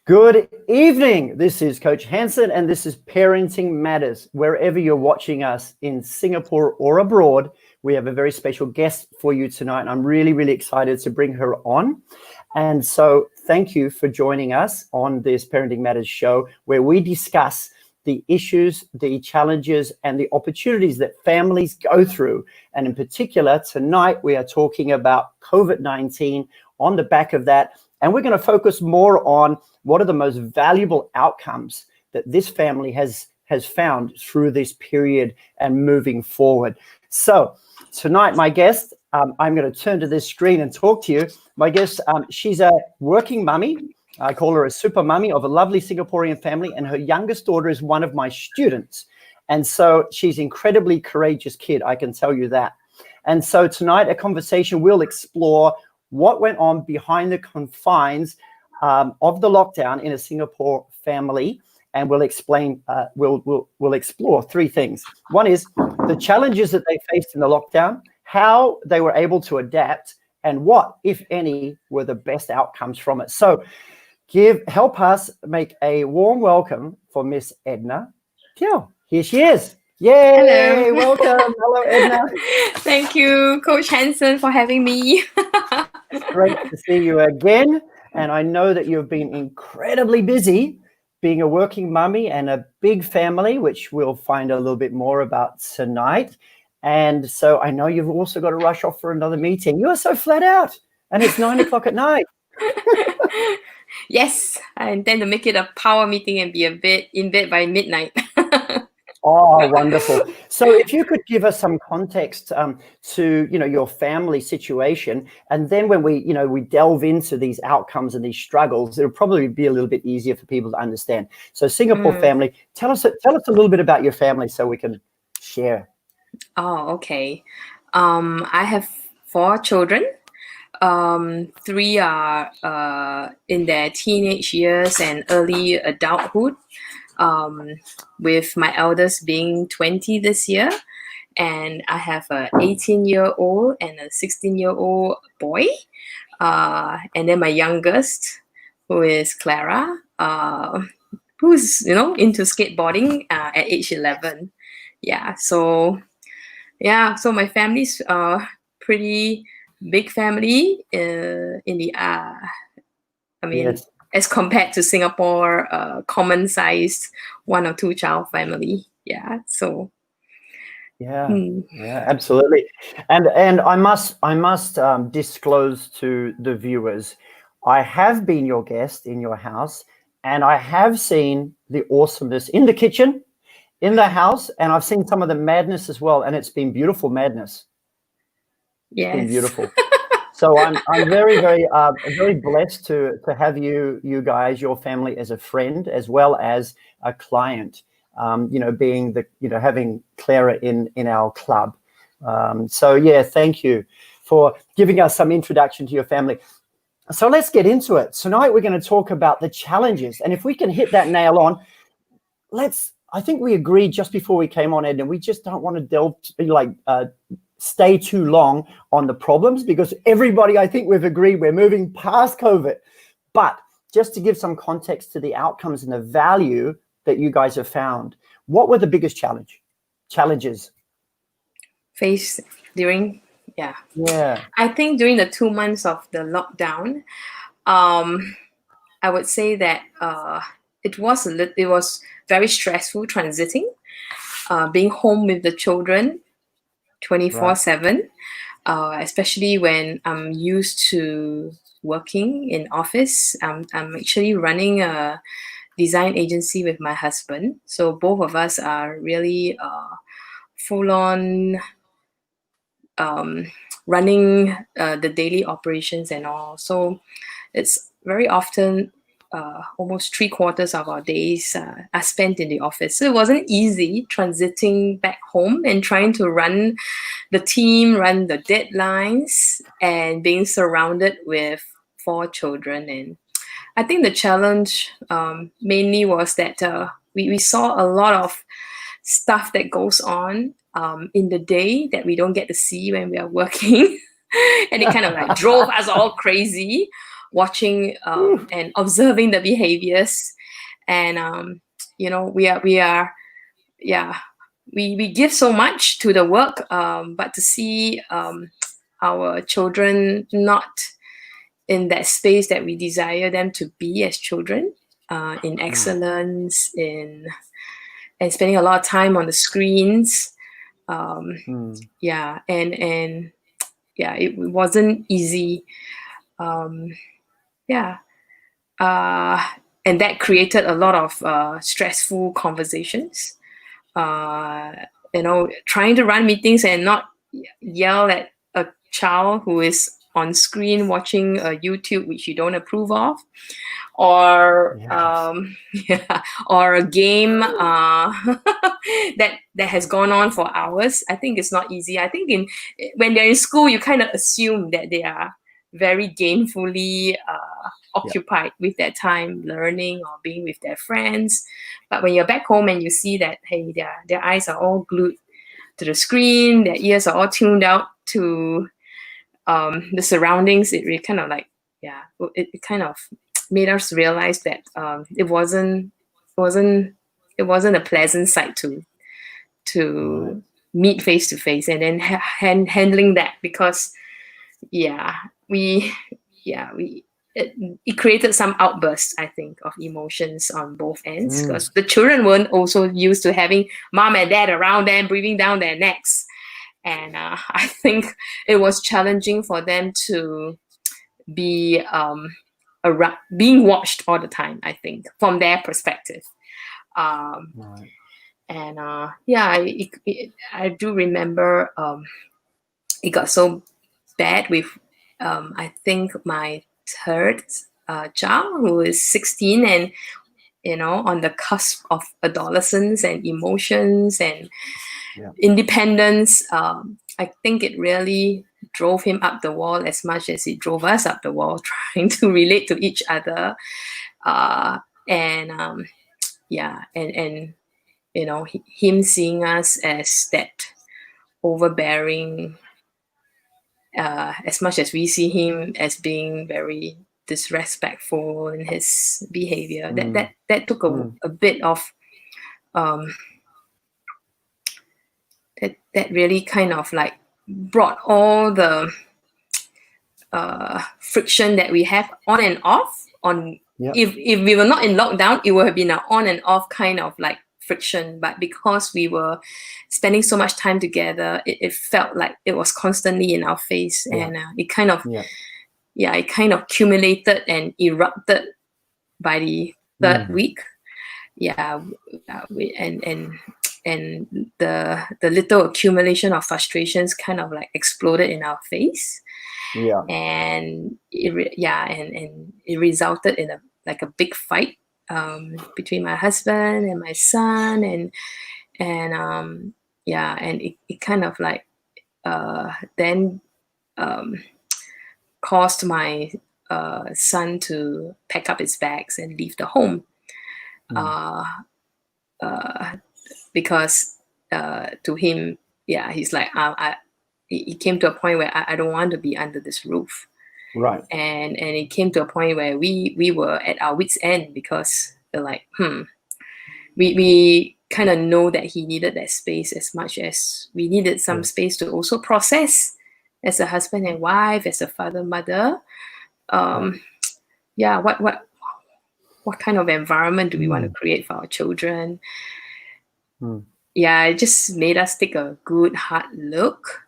Good evening. This is Coach Hansen, and this is Parenting Matters. Wherever you're watching us in Singapore or abroad, we have a very special guest for you tonight. And I'm really, really excited to bring her on. And so thank you for joining us on this Parenting Matters show, where we discuss the issues, the challenges, and the opportunities that families go through. And in particular, tonight we are talking about COVID-19 on the back of that. And we're going to focus more on what are the most valuable outcomes that this family has found through this period and moving forward. So tonight, my guest, I'm going to turn to this screen and talk to you. My guest, she's a working mummy. I call her a super mummy of a lovely Singaporean family, and her youngest daughter is one of my students. And so she's an incredibly courageous kid, I can tell you that. And so tonight, a conversation will explore what went on behind the confines of the lockdown in a Singapore family, and we'll explain. We'll explore three things. One is the challenges that they faced in the lockdown, how they were able to adapt, and what, if any, were the best outcomes from it. So, help us make a warm welcome for Miss Edna Thio. Here she is. Yay! Hello. Welcome. Hello, Edna. Thank you, Coach Hansen, for having me. Great to see you again. And I know that you've been incredibly busy being a working mummy and a big family, which we'll find a little bit more about tonight. And so I know you've also got to rush off for another meeting. You are so flat out, and it's 9 o'clock at night. Yes, I intend to make it a power meeting and be in bed by midnight. Oh, wonderful. So if you could give us some context to, your family situation, and then when we delve into these outcomes and these struggles, it'll probably be a little bit easier for people to understand. So Singapore family, tell us a little bit about your family so we can share. Oh, okay. I have 4 children. 3 are in their teenage years and early adulthood. With my eldest being 20 this year, and I have an 18-year-old and a 16-year-old boy, and then my youngest, who is Clara, who's into skateboarding at age 11. So my family's pretty big family in the Yes. As compared to Singapore, common-sized 1 or 2 child family. Yeah, absolutely. And I must disclose to the viewers, I have been your guest in your house, and I have seen the awesomeness in the kitchen, in the house, and I've seen some of the madness as well, and it's been beautiful madness. Yes. It's been beautiful. So I'm very, very, very blessed to have you guys, your family, as a friend as well as a client. Being having Clara in our club. Thank you for giving us some introduction to your family. So let's get into it. Tonight we're going to talk about the challenges, and if we can hit that nail on, I think we agreed just before we came on, Ed, and we just don't want to delve stay too long on the problems, because everybody, I think we've agreed we're moving past COVID. But just to give some context to the outcomes and the value that you guys have found, what were the biggest challenges faced during? I think during the 2 months of the lockdown, I would say that it was very stressful transiting, being home with the children 24/7, especially when I'm used to working in office. I'm actually running a design agency with my husband, so both of us are really full-on running the daily operations and all. So it's very often almost 3/4 of our days are spent in the office. So it wasn't easy transiting back home and trying to run the team, run the deadlines, and being surrounded with 4 children. And I think the challenge mainly was that we saw a lot of stuff that goes on in the day that we don't get to see when we are working. And it kind of drove us all crazy. watching and observing the behaviors. And we give so much to the work, but to see our children not in that space that we desire them to be as children, in excellence, and spending a lot of time on the screens. It wasn't easy. And that created a lot of stressful conversations. Trying to run meetings and not yell at a child who is on screen watching a YouTube which you don't approve of, or or a game that has gone on for hours. I think it's not easy. I think when they're in school, you kind of assume that they are very gainfully occupied with their time learning or being with their friends. But when you're back home and you see that, hey, their eyes are all glued to the screen, their ears are all tuned out to the surroundings, it really kind of it kind of made us realize that it wasn't a pleasant sight to meet face to face, and then handling that, because it created some outbursts, I think, of emotions on both ends, because the children weren't also used to having mom and dad around them breathing down their necks. And I think it was challenging for them to be being watched all the time, I think, from their perspective. And I do remember it got so bad with I think my third child, who is 16 and on the cusp of adolescence and emotions and independence. I think it really drove him up the wall as much as it drove us up the wall, trying to relate to each other. Him seeing us as that overbearing, as much as we see him as being very disrespectful in his behavior. That took a bit of that really kind of like brought all the friction that we have on and off. If we were not in lockdown, it would have been an on and off kind of like friction, but because we were spending so much time together, it felt like it was constantly in our face. And it kind of accumulated and erupted by the third week. And the little accumulation of frustrations kind of like exploded in our face. And it resulted in a big fight between my husband and my son, and it kind of like then caused my son to pack up his bags and leave the home. Because to him, he's like, it came to a point where I don't want to be under this roof. Right. And it came to a point where we were at our wits' end, because we're like, we kind of know that he needed that space as much as we needed some space to also process as a husband and wife, as a father, mother. What kind of environment do we want to create for our children? It just made us take a good hard look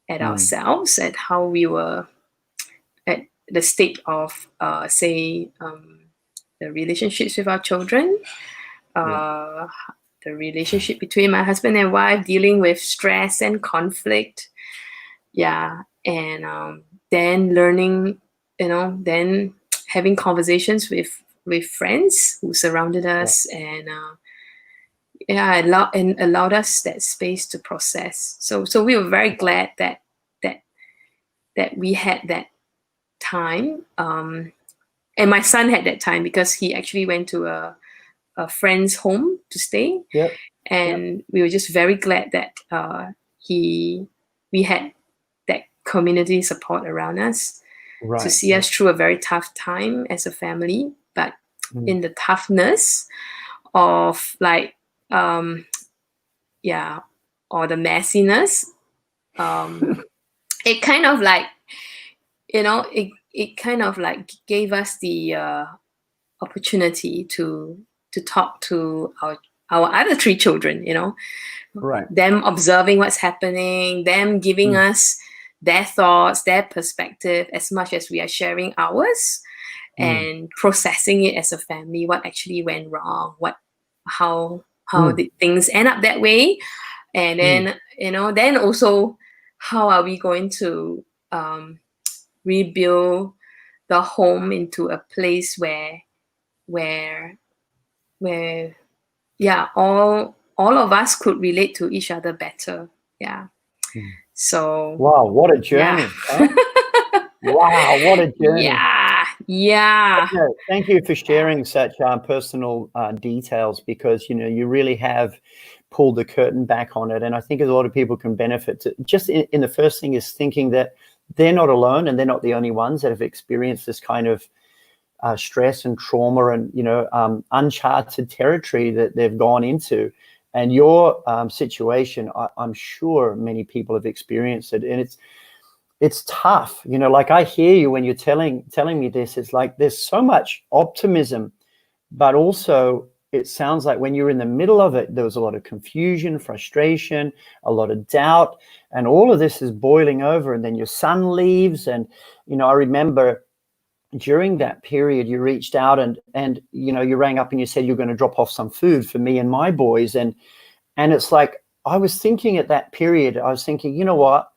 at ourselves, at how we were, at the state of the relationships with our children, the relationship between my husband and wife, dealing with stress and conflict, and then learning, then having conversations with friends who surrounded us, and allowed us that space to process. So we were very glad that we had that time, and my son had that time, because he actually went to a friend's home to stay, and we were just very glad that we had that community support around us. to Right. see us through a very tough time as a family. But in the toughness of like, or the messiness, it kind of like, it kind of like gave us the opportunity to talk to our other three children, Right. them observing what's happening, them giving us their thoughts, their perspective, as much as we are sharing ours, and processing it as a family, what actually went wrong, how did things end up that way, and then then also how are we going to rebuild the home into a place where all of us could relate to each other better. So Wow, what a journey. Huh? Wow, what a journey. yeah. Thank you for sharing such personal details, because you really have pulled the curtain back on it, and I think a lot of people can benefit. Just in the first thing is thinking that they're not alone, and they're not the only ones that have experienced this kind of stress and trauma and uncharted territory that they've gone into. And your situation, I'm sure many people have experienced it, and it's tough. Like I hear you when you're telling me this. It's like there's so much optimism, but also it sounds like when you're in the middle of it, there was a lot of confusion, frustration, a lot of doubt, and all of this is boiling over. And then your son leaves, and I remember during that period you reached out and you rang up and you said you're going to drop off some food for me and my boys, and it's like I was thinking at that period, I was thinking, you know what?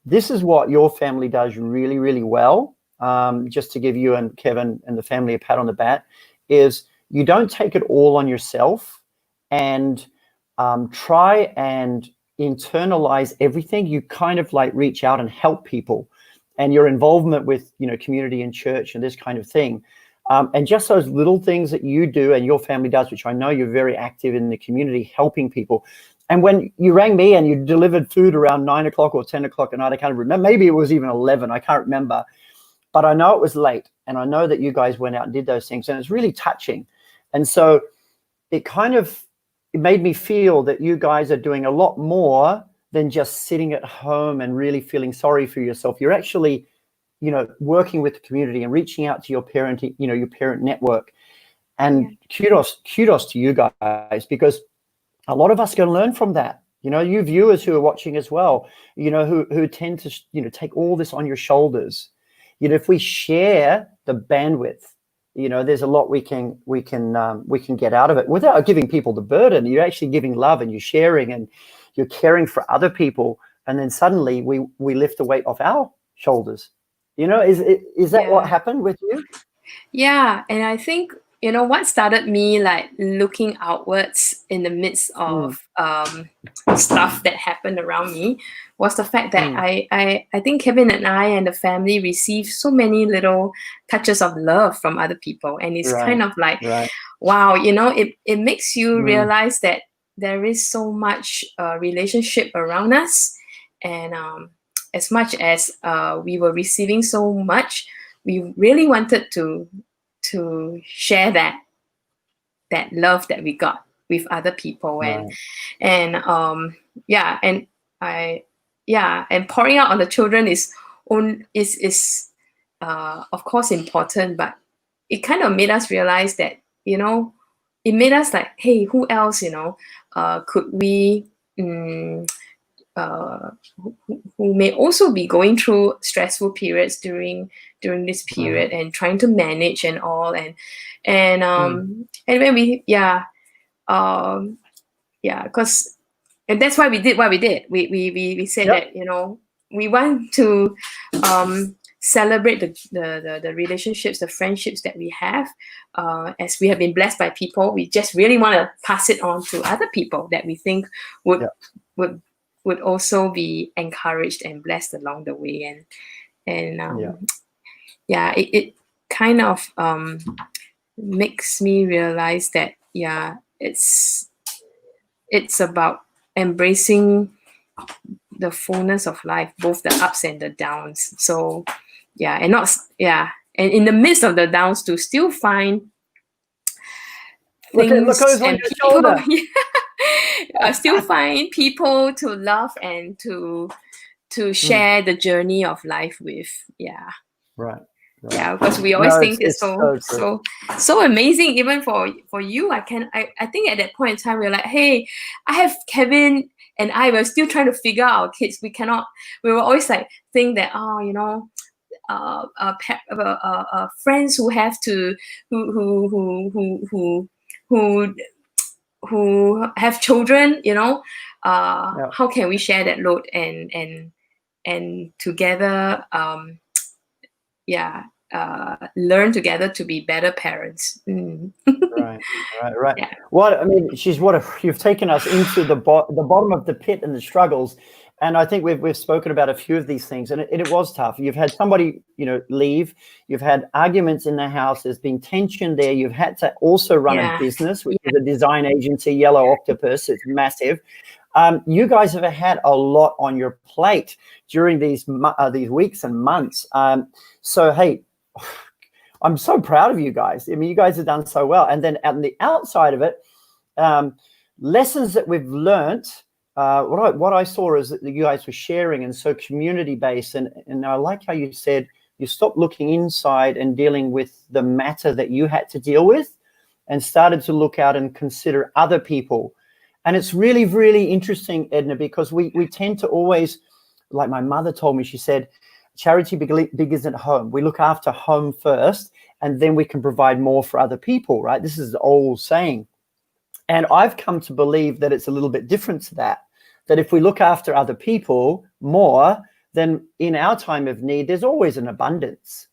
This is what your family does really, really well. Just to give you and Kevin and the family a pat on the back, is you don't take it all on yourself and try and internalize everything. You kind of like reach out and help people, and your involvement with community and church and this kind of thing. And just those little things that you do and your family does, which I know you're very active in the community, helping people. And when you rang me and you delivered food around 9 o'clock or 10 o'clock at night, I can't remember, maybe it was even 11, I can't remember, but I know it was late, and I know that you guys went out and did those things, and it's really touching. And so it made me feel that you guys are doing a lot more than just sitting at home and really feeling sorry for yourself. You're actually, working with the community and reaching out to your parent, your parent network. And kudos to you guys, because a lot of us can learn from that. You viewers who are watching as well, who tend to, take all this on your shoulders. If we share the bandwidth, there's a lot we can get out of it without giving people the burden. You're actually giving love, and you're sharing, and you're caring for other people. And then suddenly we lift the weight off our shoulders. Is that what happened with you? Yeah. And I think, what started me like looking outwards in the midst of stuff that happened around me was the fact that I think Kevin and I and the family received so many little touches of love from other people. And it's kind of like, wow, it makes you realize that there is so much relationship around us. And as much as we were receiving so much, we really wanted to share that love that we got with other people. And pouring out on the children is of course important, but it kind of made us realize that it made us like, hey, who else could we who may also be going through stressful periods during this period and trying to manage and all, and when we because and that's why we did what we did. We said that we want to celebrate the relationships, the friendships that we have, as we have been blessed by people. We just really want to pass it on to other people that we think would also be encouraged and blessed along the way. It kind of makes me realize that it's about embracing the fullness of life, both the ups and the downs. So and not and in the midst of the downs to still find Look things who's on and your people. shoulder. I still find people to love and to share the journey of life with. Right. Yeah, because we always No, think it's so true. so amazing. Even for you, I think at that point in time we're like, hey, I have Kevin and I were still trying to figure out our kids. We were always like think that, oh, you know, friends who have to who have children, you know, how can we share that load and together learn together to be better parents. Right. Yeah. What I mean, you've taken us into the bottom of the pit and the struggles, and I think we've spoken about a few of these things, and it was tough. You've had somebody, you know, leave. You've had arguments in the house. There's been tension there. You've had to also run a business, which is a design agency, Yellow Octopus. It's massive. You guys have had a lot on your plate during these weeks and months. So hey, I'm so proud of you guys. I mean, you guys have done so well. And then on the outside of it, lessons that we've learnt. What I saw is that you guys were sharing and so community based. And I like how you said you stopped looking inside and dealing with the matter that you had to deal with, and started to look out and consider other people. And it's really, really interesting, Edna, because we tend to always, like my mother told me, she said, charity begins at home. We look after home first, and then we can provide more for other people, right? This is the old saying. And I've come to believe that it's a little bit different to that if we look after other people more, then in our time of need, there's always an abundance.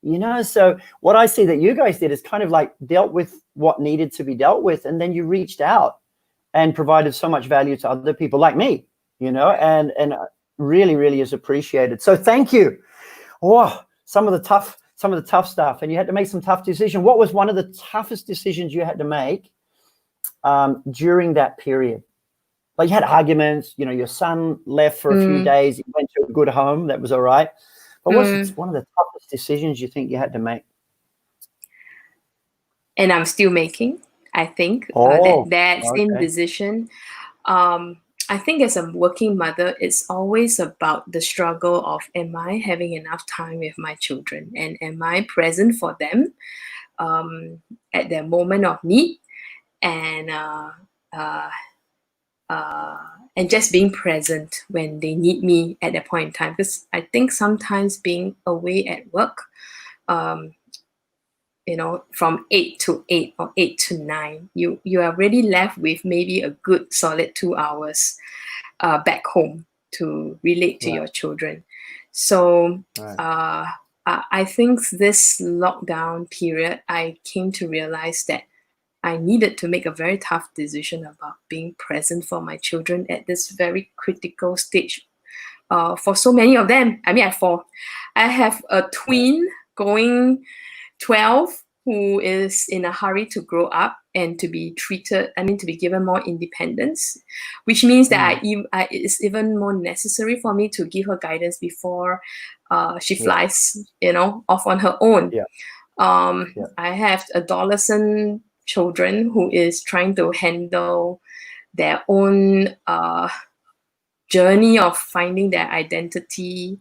You know, so what I see that you guys did is kind of like dealt with what needed to be dealt with, and then you reached out and provided so much value to other people like me, you know, and really, really is appreciated. So thank you. Oh, some of the tough stuff, and you had to make some tough decisions. What was one of the toughest decisions you had to make during that period? Like you had arguments, you know, your son left for a few days, you went to a good home, that was all right. But what's one of the toughest decisions you think you had to make? And I'm still making, I think, that same decision. I think as a working mother, it's always about the struggle of, am I having enough time with my children? And am I present for them at their moment of need? And just being present when they need me at that point in time. Because I think sometimes being away at work, you know, from 8 to 8 or 8 to 9, you are really left with maybe a good solid 2 hours back home to relate to your children. So I think this lockdown period, I came to realize that I needed to make a very tough decision about being present for my children at this very critical stage for so many of them. I mean, I have a twin going 12 who is in a hurry to grow up and to be to be given more independence, which means that it's even more necessary for me to give her guidance before she flies, you know, off on her own. I have adolescent children who is trying to handle their own journey of finding their identity,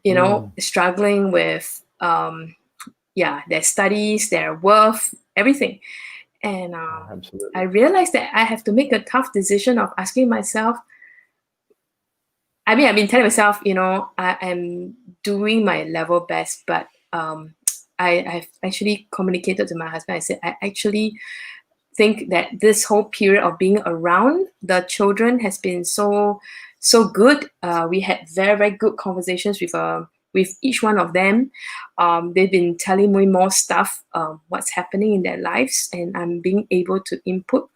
you know, struggling with their studies, their worth, everything. And I realized that I have to make a tough decision of asking myself, I mean, I've been telling myself, you know, I am doing my level best, but I've actually communicated to my husband. I said, I actually think that this whole period of being around the children has been so good. We had very, very good conversations with each one of them. They've been telling me more stuff, what's happening in their lives, and I'm being able to input.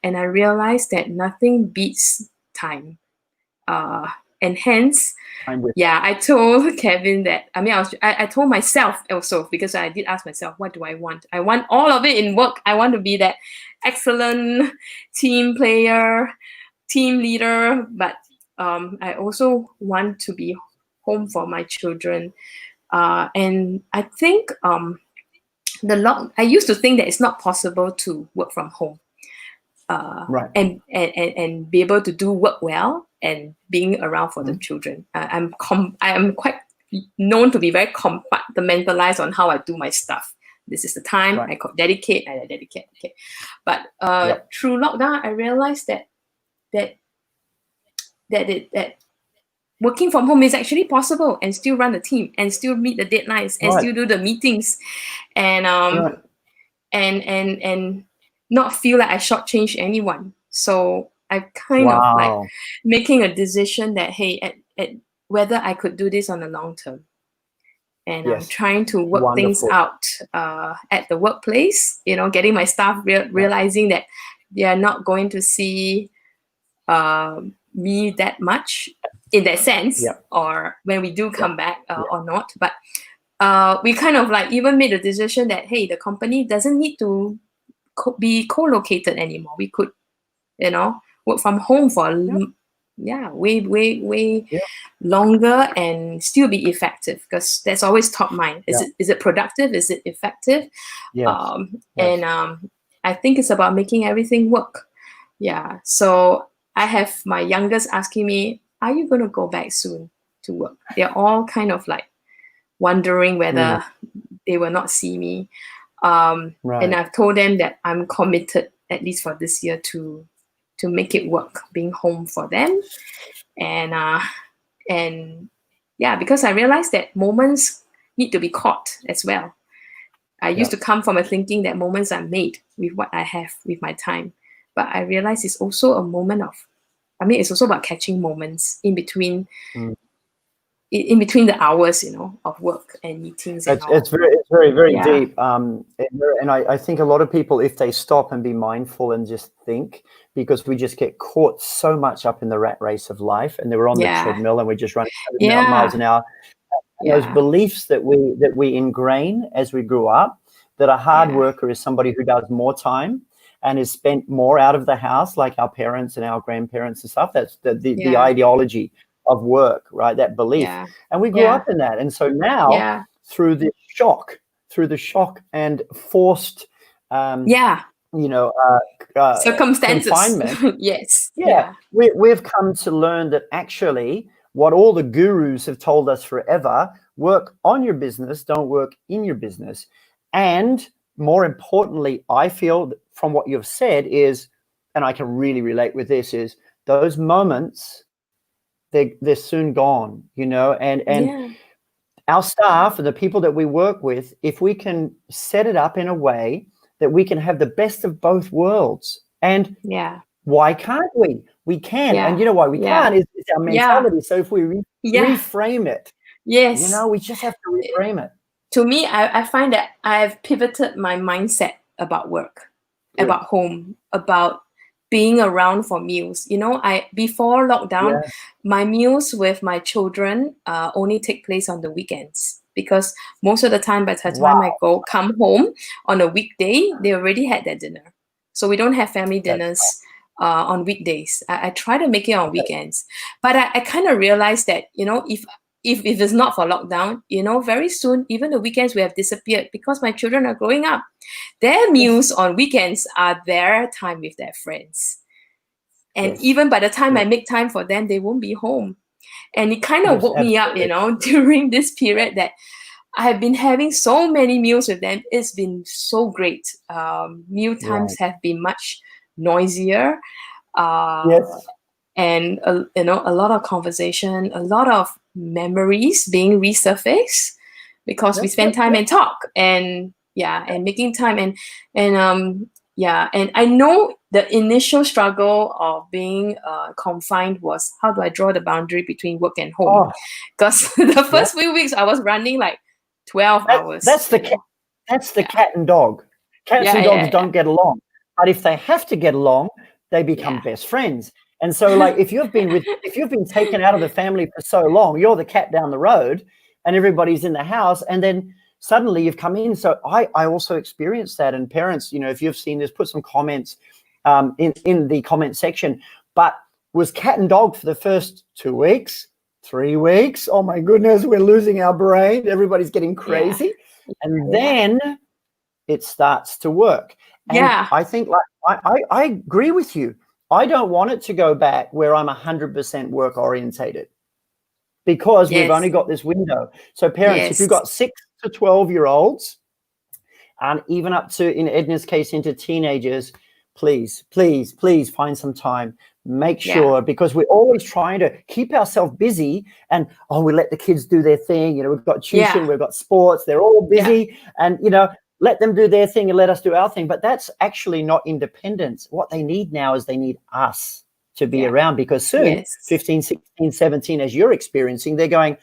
And I realized that nothing beats time. And hence, I told Kevin that, I mean, I told myself also, because I did ask myself, what do I want? I want all of it in work. I want to be that excellent team player, team leader, but I also want to be home for my children. And I think I used to think that it's not possible to work from home. Right. And be able to do work well and being around for the children. I am quite known to be very compartmentalized on how I do my stuff. This is the time I dedicate. Okay. But through lockdown, I realized that working from home is actually possible and still run a team and still meet the deadlines and still do the meetings and and not feel like I shortchange anyone. So I kind of like making a decision that, hey, at whether I could do this on the long term. And I'm trying to work things out at the workplace, getting my staff realizing that they are not going to see me that much in that sense, or when we do come back or not. But we kind of like even made a decision that, hey, the company doesn't need to be co-located anymore. We could, work from home for way longer and still be effective, because that's always top mind. Is it productive? Is it effective? And I think it's about making everything work. Yeah. So I have my youngest asking me, are you going to go back soon to work? They're all kind of like wondering whether they will not see me. And I've told them that I'm committed, at least for this year, to make it work, being home for them. And because I realized that moments need to be caught as well. I used to come from a thinking that moments are made with what I have, with my time. But I realized it's also a moment it's also about catching moments in between in between the hours, of work and meetings. It's very deep. And I think a lot of people, if they stop and be mindful and just think, because we just get caught so much up in the rat race of life, and we're on the treadmill and we're just running miles an hour. And those beliefs that we ingrain as we grew up, that a hard worker is somebody who does more time and is spent more out of the house, like our parents and our grandparents and stuff. That's the ideology of work, right? That belief. And we grew up in that. And so now through the shock and forced, circumstances, confinement, yes. We've come to learn that actually what all the gurus have told us forever, work on your business, don't work in your business. And more importantly, I feel from what you've said is, and I can really relate with this, is those moments, they're soon gone, and our staff and the people that we work with, if we can set it up in a way that we can have the best of both worlds. And why can't we? We can. And you know why we can't is our mentality. So if we reframe it, we just have to reframe it. To me, I find that I've pivoted my mindset about work, about home, about being around for meals. Before lockdown, my meals with my children only take place on the weekends, because most of the time, by the time I come home on a weekday, they already had their dinner. So we don't have family dinners on weekdays. I try to make it on weekends, but I kind of realized that, if it's not for lockdown, very soon, even the weekends will have disappeared, because my children are growing up. Their meals on weekends are their time with their friends. And even by the time I make time for them, they won't be home. And it kind of woke me up, during this period, that I have been having so many meals with them. It's been so great. Meal times have been much noisier. And, a lot of conversation, a lot of memories being resurfaced, because we spend time and talk and making time and I know the initial struggle of being confined was, how do I draw the boundary between work and home? Because the first few weeks I was running like 12 hours. That's the cat and dog. Cats and dogs don't get along, but if they have to get along, they become best friends. And so, like, if you've been taken out of the family for so long, you're the cat down the road, and everybody's in the house, and then suddenly you've come in. So I also experienced that. And parents, if you've seen this, put some comments in the comment section. But was cat and dog for the first 2 weeks, 3 weeks. Oh my goodness, we're losing our brain. Everybody's getting crazy. And then it starts to work. And I think I agree with you. I don't want it to go back where I'm 100% work orientated, because we've only got this window. So parents, if you've got 6 to 12-year-olds, and even up to, in Edna's case, into teenagers, please, please, please find some time. Make sure, because we're always trying to keep ourselves busy, and we let the kids do their thing. You know, we've got tuition, we've got sports, they're all busy, and you know, let them do their thing and let us do our thing. But that's actually not independence. What they need now is they need us to be around, because soon, 15, 16, 17, as you're experiencing, they're going,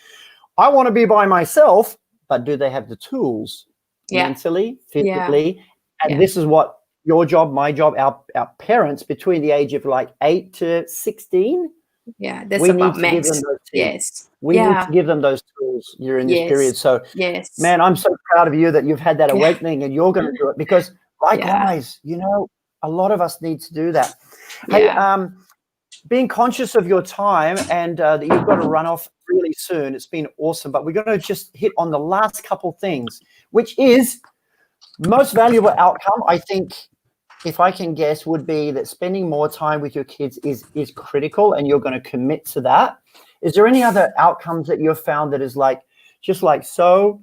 I want to be by myself, but do they have the tools mentally, physically? And this is what your job, my job, our parents between the age of like 8 to 16. That's we about need to max. Give them those tips. We need to give them those tools during this period. So, man, I'm so proud of you that you've had that awakening and you're going to do it, because likewise, you know, a lot of us need to do that. Hey, being conscious of your time and that you've got to run off really soon. It's been awesome, but we're going to just hit on the last couple things, which is most valuable outcome, I think, if I can guess, would be that spending more time with your kids is critical, and you're going to commit to that. Is there any other outcomes that you've found that is like, just like so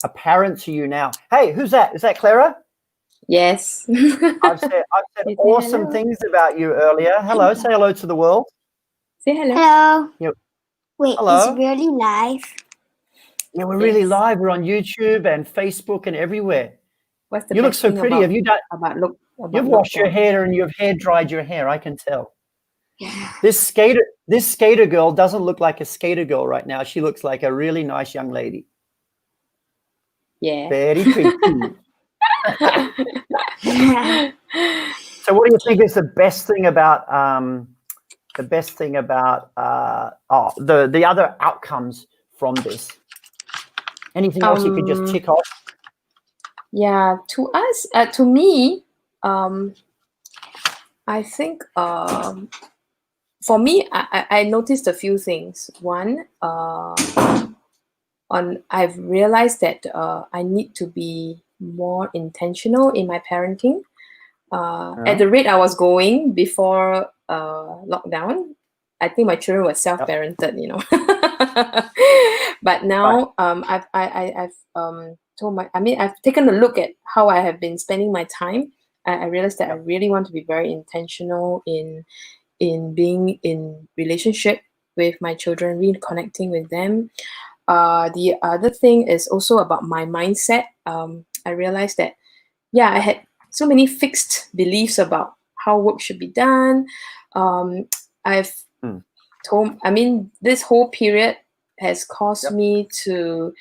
apparent to you now? Hey, who's that? Is that Clara? Yes. I've said awesome things about you earlier. Hello, say hello to the world. Say hello. Hello. Yep. Wait, hello. It's really live. Yeah, we're really live. We're on YouTube and Facebook and everywhere. What's the you look so pretty. Have you done? You've washed your hair and you've hair dried your hair. I can tell. Yeah. This skater girl doesn't look like a skater girl right now. She looks like a really nice young lady. Yeah. Very pretty. So, what do you think is the best thing about the other outcomes from this? Anything else you could just tick off? Yeah, to us, to me, I think for me, I noticed a few things. One, I've realized that I need to be more intentional in my parenting. At the rate I was going before lockdown, I think my children were self-parented, you know. But now I've I've taken a look at how I have been spending my time. I realized that I really want to be very intentional in being in relationship with my children, reconnecting with them. The other thing is also about my mindset. I realized that, I had so many fixed beliefs about how work should be done. This whole period has caused me to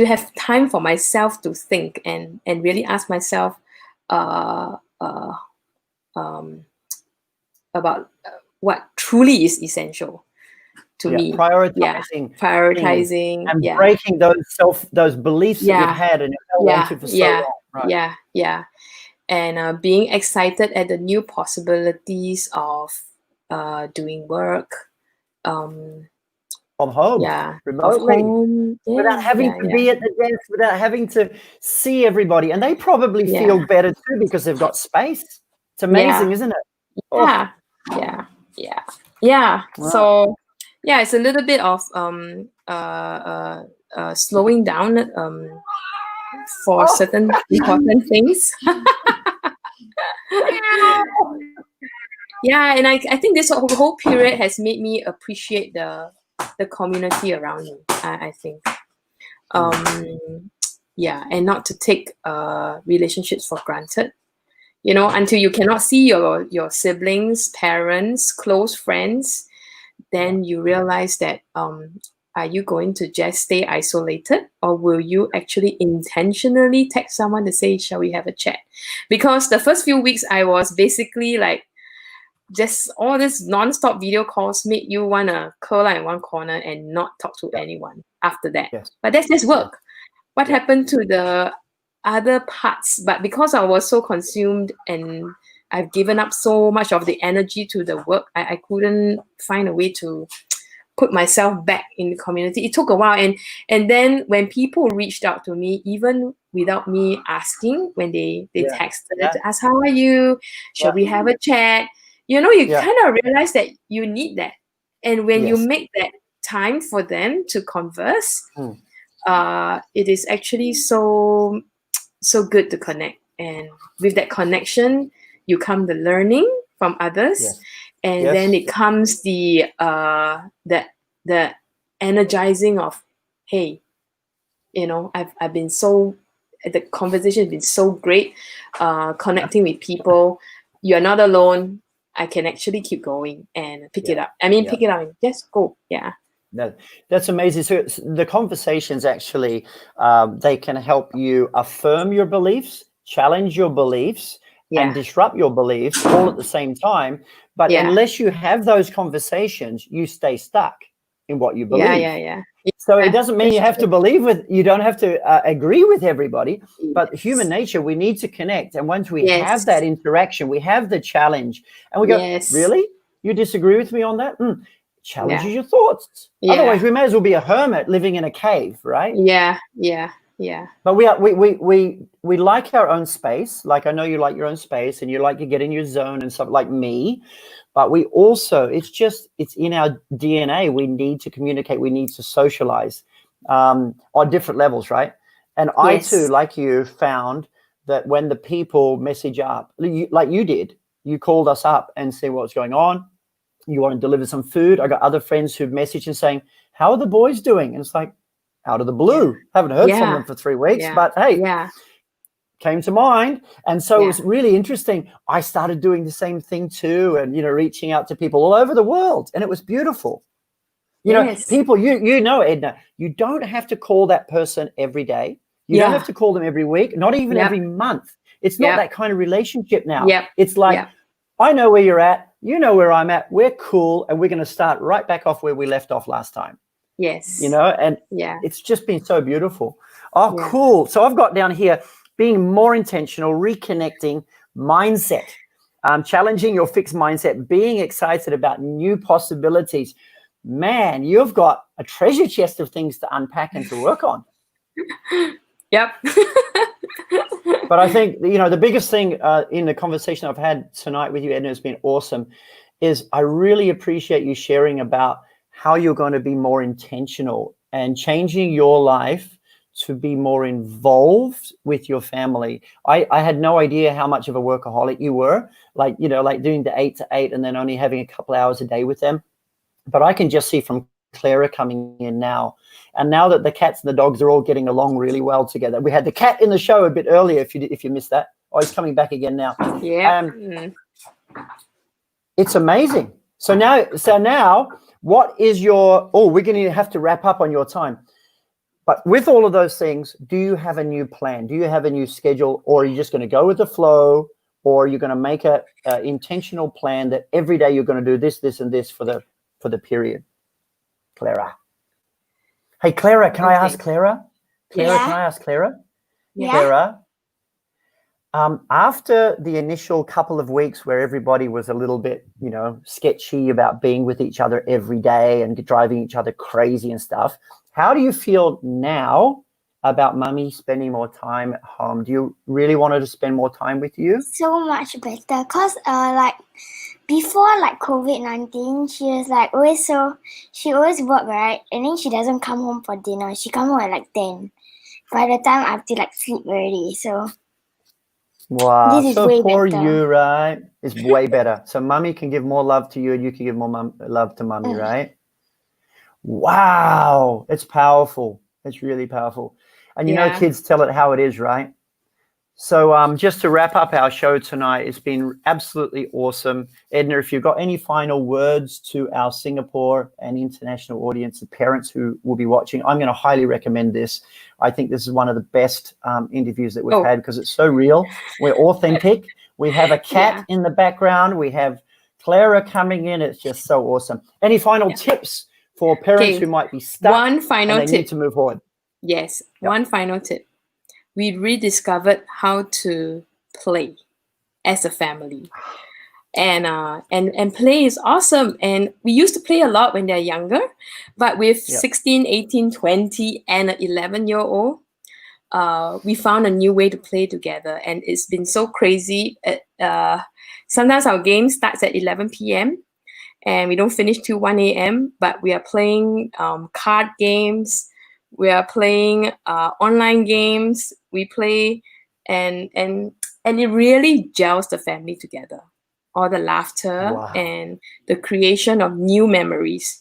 have time for myself to think and really ask myself about what truly is essential to me. Prioritizing and breaking those beliefs that you've had and held onto for so long. Right? And being excited at the new possibilities of doing work from home, remotely, without having to be at the desk, without having to see everybody. And they probably feel better too, because they've got space. It's amazing, isn't it? Wow. So it's a little bit of slowing down for certain important things. And I think this whole period has made me appreciate the community around me. I think, and not to take relationships for granted. You know, until you cannot see your siblings, parents, close friends, then you realize that are you going to just stay isolated, or will you actually intentionally text someone to say, shall we have a chat? Because the first few weeks I was basically like, just all this non-stop video calls made you want to curl up in one corner and not talk to anyone after that. But that's just work. What happened to the other parts? But because I was so consumed and I've given up so much of the energy to the work. I couldn't find a way to put myself back in the community. It took a while, and then when people reached out to me, even without me asking, when they texted to ask, how are you? Should we have a chat? You know, you kind of realize that you need that. And when you make that time for them to converse, it is actually so good to connect. And with that connection, you come the learning from others, and then it comes the energizing of, hey, you know, I've been so, the conversation has been so great, connecting with people. You're not alone. I can actually keep going and pick it up. I mean, pick it up and just go. Yeah. That's amazing. So the conversations actually, they can help you affirm your beliefs, challenge your beliefs, and disrupt your beliefs all at the same time. But unless you have those conversations, you stay stuck in what you believe. So it doesn't mean you have to you don't have to agree with everybody, but human nature, we need to connect. And once we have that interaction, we have the challenge, and we go, really? You disagree with me on that? Challenges your thoughts. Otherwise, we may as well be a hermit living in a cave, right? Yeah. But we like our own space. Like, I know you like your own space and you like to get in your zone and stuff, like me. But we also, it's in our DNA. We need to communicate. We need to socialize on different levels, right? And I too, like you, found that when the people message up, like you did, you called us up and said what's going on. You want to deliver some food. I got other friends who've messaged and saying, how are the boys doing? And it's like, out of the blue. Haven't heard from them for 3 weeks, but hey, came to mind. And so it was really interesting. I started doing the same thing too, and, you know, reaching out to people all over the world, and it was beautiful. You know, people, you know, Edna, you don't have to call that person every day. You don't have to call them every week, not even every month. It's not that kind of relationship now. It's like, I know where you're at, you know where I'm at, we're cool, and we're going to start right back off where we left off last time. You know, and it's just been so beautiful. Oh, cool. So I've got down here, being more intentional, reconnecting, mindset, challenging your fixed mindset, being excited about new possibilities. Man, you've got a treasure chest of things to unpack and to work on. But I think, you know, the biggest thing in the conversation I've had tonight with you, Edna, has been awesome, is I really appreciate you sharing about how you're going to be more intentional and changing your life to be more involved with your family. I had no idea how much of a workaholic you were, like, you know, like doing the 8 to 8 and then only having a couple hours a day with them. But I can just see from Clara coming in now, and now that the cats and the dogs are all getting along really well together. We had the cat in the show a bit earlier, if you missed that. Oh, he's coming back again now. It's amazing. So now what is your, we're going to have to wrap up on your time. But with all of those things, do you have a new plan? Do you have a new schedule, or are you just going to go with the flow, or are you going to make a intentional plan that every day you're going to do this, this, and this for the period? Clara. Hey, Clara, can I ask Clara? Can I ask Clara? Clara, after the initial couple of weeks where everybody was a little bit, you know, sketchy about being with each other every day and driving each other crazy and stuff, how do you feel now about Mummy spending more time at home? Do you really want her to spend more time with you? So much better, because like before, like COVID-19, she was like she always work, right? And then she doesn't come home for dinner. She come home at like 10. By the time I have to like sleep already. So wow, this is so way for better. you, right? It's way better. So Mummy can give more love to you, and you can give more love to Mummy, right? Wow, it's powerful. It's really powerful. And you know, kids tell it how it is, right? So just to wrap up our show tonight, it's been absolutely awesome. Edna, if you've got any final words to our Singapore and international audience, the parents who will be watching, I'm going to highly recommend this. I think this is one of the best interviews that we've had, because it's so real. We're authentic. We have a cat in the background. We have Clara coming in. It's just so awesome. Any final tips for parents who might be stuck? One final and they need to move forward. Yes, one final tip. We rediscovered how to play. as a family. And play is awesome. And we used to play a lot when they're younger, but with 16, 18, 20, and an 11-year-old, we found a new way to play together. And it's been so crazy. Sometimes our game starts at 11 p.m. and we don't finish till 1 a.m., but we are playing card games. We are playing online games. We play, and it really gels the family together. All the laughter and the creation of new memories,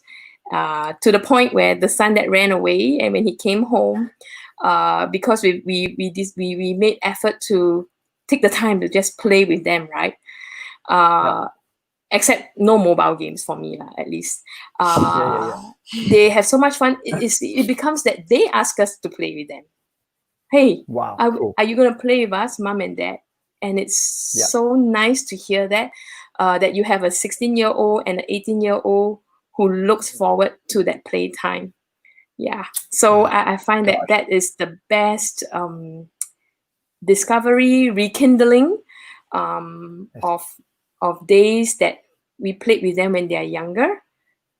to the point where the son that ran away, and when he came home, because we made effort to take the time to just play with them, right? Except no mobile games for me, at least. They have so much fun. It becomes that they ask us to play with them. Hey, cool. Are you going to play with us, mom and dad? And it's so nice to hear that, that you have a 16-year-old and an 18-year-old who looks forward to that playtime. Yeah. So I find that is the best discovery, rekindling of days that we played with them when they are younger.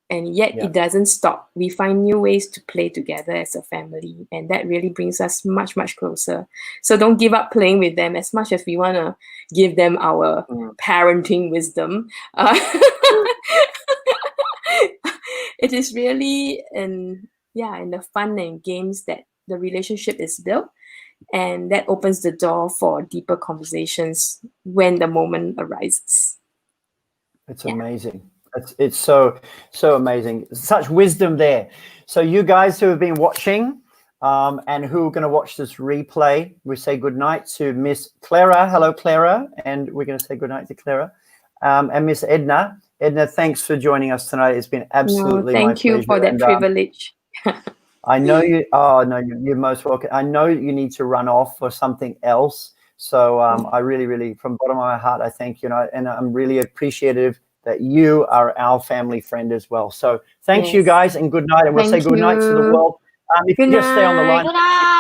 And yet it doesn't stop. We find new ways to play together as a family. And that really brings us much, much closer. So don't give up playing with them as much as we want to give them our parenting wisdom. It is really in the fun and games that the relationship is built. And that opens the door for deeper conversations when the moment arises. It's amazing. It's so amazing. Such wisdom there. So you guys who have been watching and who are going to watch this replay, we say goodnight to Miss Clara. Hello, Clara. And we're going to say goodnight to Clara. And Miss Edna. Edna, thanks for joining us tonight. It's been absolutely my pleasure. Thank you for that privilege. I know you. Oh no, you're most welcome. I know you need to run off for something else. So I really, really, from the bottom of my heart, I thank you, and I'm really appreciative that you are our family friend as well. So thanks you guys, and good night. And we'll say good night to the world. If you just stay on the line. Good night.